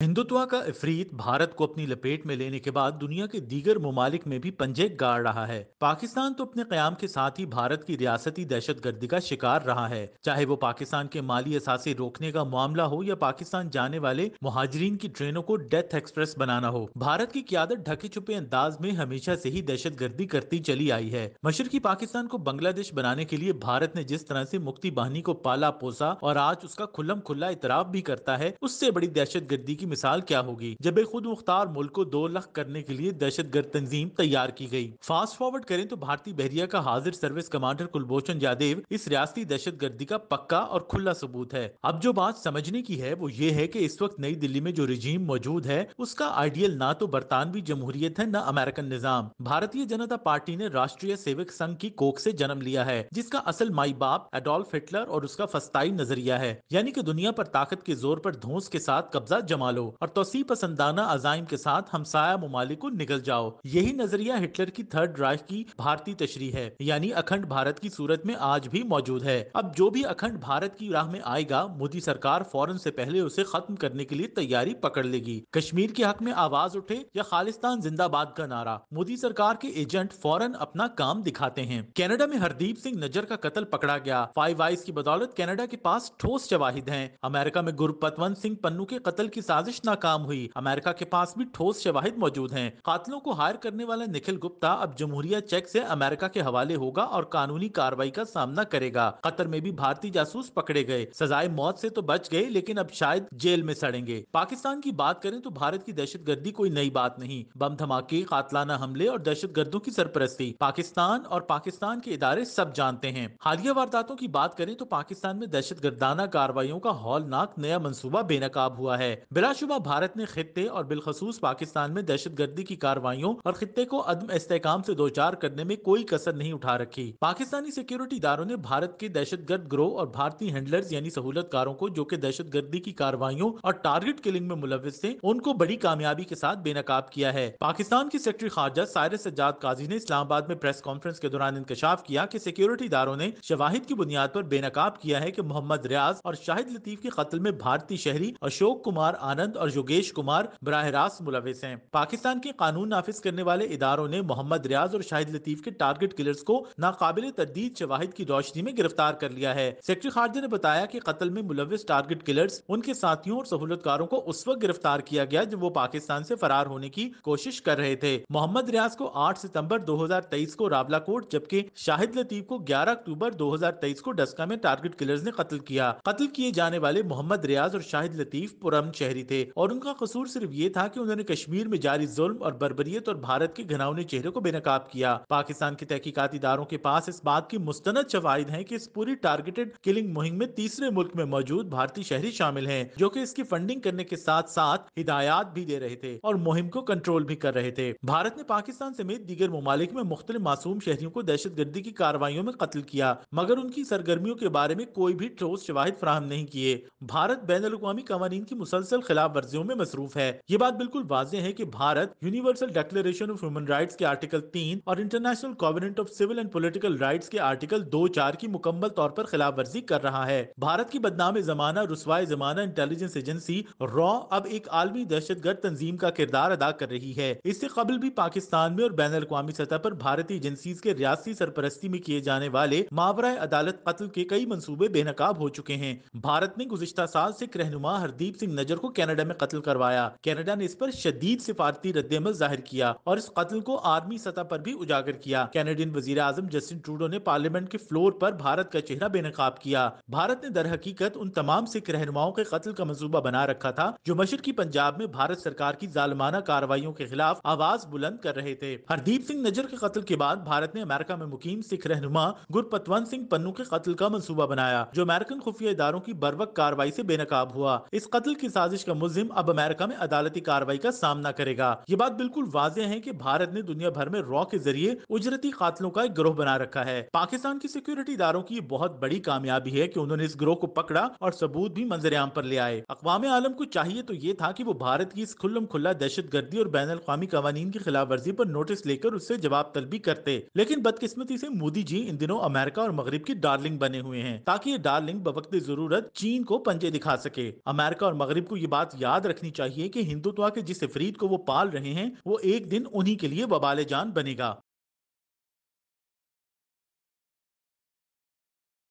हिंदुत्व का इफरीत भारत को अपनी लपेट में लेने के बाद दुनिया के दीगर ममालिक में भी पंजे गाड़ रहा है। पाकिस्तान तो अपने कयाम के साथ ही भारत की रियासती दहशतगर्दी का शिकार रहा है, चाहे वो पाकिस्तान के माली असासे रोकने का मामला हो या पाकिस्तान जाने वाले मुहाजिरीन की ट्रेनों को डेथ एक्सप्रेस बनाना हो। भारत की क्यादत ढके छुपे अंदाज में हमेशा से ही दहशतगर्दी करती चली आई है। मशरकी पाकिस्तान को बांग्लादेश बनाने के लिए भारत ने जिस तरह से मुक्ति बाहिनी को पाला पोसा और आज उसका खुल्लम खुल्ला इतराफ भी करता है, उससे बड़ी दहशतगर्दी की मिसाल क्या होगी जब एक खुद मुख्तार मुल्क को 2 लाख करने के लिए दहशतगर्द तंजीम तैयार की गई। फास्ट फॉरवर्ड करें तो भारतीय बहरिया का हाजिर सर्विस कमांडर कुलभूषण यादव इस रियासती दहशतगर्दी का पक्का और खुला सबूत है। अब जो बात समझने की है वो ये है कि इस वक्त नई दिल्ली में जो रजीम मौजूद है उसका आइडियल ना तो बरतानवी जमहूरियत है न अमेरिकन निजाम। भारतीय जनता पार्टी ने राष्ट्रीय सेवक संघ की कोख से जन्म लिया है, जिसका असल माई बाप एडोल्फ हिटलर और उसका फस्ताई नजरिया है, यानी कि दुनिया पर ताकत के जोर पर धौंस के साथ कब्जा जमा लो और तोसी पसंदाना अजाइम के साथ हमसाया ममालिक को निगल जाओ। यही नजरिया हिटलर की थर्ड राइख की भारतीय तशरीह है, यानी अखंड भारत की सूरत में आज भी मौजूद है। अब जो भी अखंड भारत की राह में आएगा, मोदी सरकार फौरन से पहले उसे खत्म करने के लिए तैयारी पकड़ लेगी। कश्मीर के हक में आवाज उठे या खालिस्तान जिंदाबाद का नारा, मोदी सरकार के एजेंट फौरन अपना काम दिखाते हैं। कनाडा में हरदीप सिंह नज्जर का कत्ल पकड़ा गया। फाइव आइज की बदौलत कनाडा के पास ठोस शवाहिद हैं। अमेरिका में गुरपतवंत सिंह पन्नू के कत्ल की साजिश नाकाम हुई। अमेरिका के पास भी ठोस शवाहिद मौजूद हैं। कातिलों को हायर करने वाला निखिल गुप्ता अब जमहूरिया चेक से अमेरिका के हवाले होगा और कानूनी कार्रवाई का सामना करेगा। कतर में भी भारतीय जासूस पकड़े गए। सजाए मौत से तो बच गए, लेकिन अब शायद जेल में सड़ेंगे। पाकिस्तान की बात करें तो भारत की दहशतगर्दी कोई नई बात नहीं। बम धमाके, कातलाना हमले और दहशतगर्दों की सरपरस्ती पाकिस्तान और पाकिस्तान के इदारे सब जानते हैं। हालिया वारदातों की बात करें तो पाकिस्तान में दहशतगर्दाना कार्रवाइयों का हौलनाक नया मंसूबा बेनकाब हुआ है। बिलाशुबा भारत ने खित्ते और बिलखसूस पाकिस्तान में दहशतगर्दी की कार्रवाइयों और खित्ते को अदम इस्तेहकाम से दो चार करने में कोई कसर नहीं उठा रखी। पाकिस्तानी सिक्योरिटी इदारों ने भारत के दहशतगर्द ग्रोह और भारतीय हैंडलर्स यानी सहूलतकारों को जो कि दहशतगर्दी की कार्रवाइयों और टारगेट किलिंग में मुलविस थे, उनको बड़ी कामयाबी के साथ बेनकाब किया है। पाकिस्तान की सेक्रेटरी खारजा साइरस सज्जाद काजी ने इस्लामाबाद में प्रेस कॉन्फ्रेंस के दौरान इंकशाफ किया कि सिक्योरिटी इदारों ने शवाहिद की बुनियाद पर बेनकाब किया है कि मोहम्मद रियाज और शाहिद लतीफ के कत्ल में भारतीय शहरी अशोक कुमार आनंद और योगेश कुमार बराह रास्त मुलविस हैं। पाकिस्तान के कानून नाफिज करने वाले इदारों ने मोहम्मद रियाज और शाहिद लतीफ के टारगेट किलर्स को नाकाबिल तरदीद शवाहिद की रोशनी में गिरफ्तार कर लिया है। सेक्रेटरी खारजा ने बताया कि कत्ल में मुलविस टारगेट किलर्स, उनके साथियों और सहूलतकारों को उस वक्त गिरफ्तार किया गया जब वो पाकिस्तान से फरार होने की कोशिश कर रहे थे। मोहम्मद रियाज को 8 सितंबर 2023 को रावलाकोट, जबकि शाहिद लतीफ को 11 अक्टूबर 2023 को डस्का में टारगेट किलर्स ने कत्ल किया। कत्ल किए जाने वाले मोहम्मद रियाज और शाहिद लतीफ पुरअमन शहरी थे और उनका कसूर सिर्फ ये था कि उन्होंने कश्मीर में जारी जुल्म और बर्बरियत और भारत के घिनौने चेहरे को बेनकाब किया। पाकिस्तान के तहकीकाती इदारों के पास इस बात की मुस्तनद शवाहिद हैं कि इस पूरी टारगेटेड किलिंग मुहिम में तीसरे मुल्क में मौजूद भारतीय शहरी शामिल हैं, जो कि इसकी फंडिंग करने के साथ साथ हिदायत भी दे रहे थे और मुहिम को कंट्रोल भी कर रहे थे। भारत ने पाकिस्तान समेत दीगर ममालिक में मुख्तलिफ मासूम शहरियों को दहशतगर्दी की कार्रवाइयों में कत्ल किया, मगर उनकी सरगर्मियों के बारे में कोई भी ठोस शवाहिद फराहम नहीं किए। भारत बैनुल-अक़वामी क़वानीन की मुसलसल खिलाफ वर्जियों में मसरूफ है। ये बात बिल्कुल वाज़ेह है कि Bharat Universal Declaration of Human Rights के आर्टिकल 3 और International Covenant of Civil and Political Rights के आर्टिकल 2-4 की मुकम्मल तौर पर खिलाफ वर्जी कर रहा है। भारत की बदनाम जमाना रुसवाए जमाना इंटेलिजेंस एजेंसी रॉ अब एक आलमी दहशतगर्द तंजीम का किरदार अदा कर रही है। इससे कबल भी पाकिस्तान में और बैनुल-अक़वामी सतह पर भारतीय एजेंसीज के रियासती सरपरस्ती में किए जाने वाले मावरा अदालत कत्ल के कई मंसूबे बेनकाब हो चुके हैं। भारत ने गुज़िश्ता साल सिख रहनुमा हरदीप सिंह नज्जर को कनाडा में कत्ल करवाया। कनाडा ने इस पर शदीद सिफारती रद्द-ए-अमल जाहिर किया और इस कत्ल को आर्मी सतह पर भी उजागर किया। कैनेडियन वजीर आजम जस्टिन ट्रूडो ने पार्लियामेंट के फ्लोर पर भारत का चेहरा बेनकाब किया। भारत ने दर हकीकत उन तमाम सिख रहनुमाओं के कत्ल का मंसूबा बना रखा था जो मशरकी पंजाब में भारत सरकार की जालिमाना कार्रवाइयों के खिलाफ आवाज बुलंद कर रहे थे। हरदीप सिंह नज्जर के कत्ल के बाद भारत ने अमेरिका में मुकीम सिख रहनुमा गुरपतवंत सिंह पन्नू के कत्ल का मंसूबा बनाया, जो अमेरिकन खुफिया इदारों की बरवक्त कार्रवाई से बेनकाब हुआ। इस कत्ल की साजिश का मुल्जिम अब अमेरिका में अदालती कार्रवाई का सामना करेगा। ये बात बिल्कुल वाज़ेह है कि भारत ने दुनिया भर में रॉ के जरिए उजरती कातलों का एक गिरोह बना रखा है। पाकिस्तान की सिक्योरिटी इदारों की बहुत बड़ी कामयाबी है कि उन्होंने इस गिरोह को पकड़ा और सबूत भी मंजर-ए-आम पर ले आए। अक़वाम आलम को चाहिए तो ये था कि वो भारत की इस खुल्लम खुल्ला दहशतगर्दी और बैनुल-अक़वामी क़वानीन की खिलाफ वर्जी पर नोटिस लेकर उससे जवाब तलबी करते, लेकिन बदकिस्मती से मोदी जी इन दिनों अमेरिका और मगरिब की डार्लिंग बने हुए हैं, ताकि ये डार्लिंग बवक्त जरूरत चीन को पंजे दिखा सके। अमेरिका और मगरिब को ये बात بات یاد رکھنی چاہیے کہ ہندوتوا کے جس افریت کو وہ پال رہے ہیں وہ ایک دن انہی کے لیے وبال جان بنے گا۔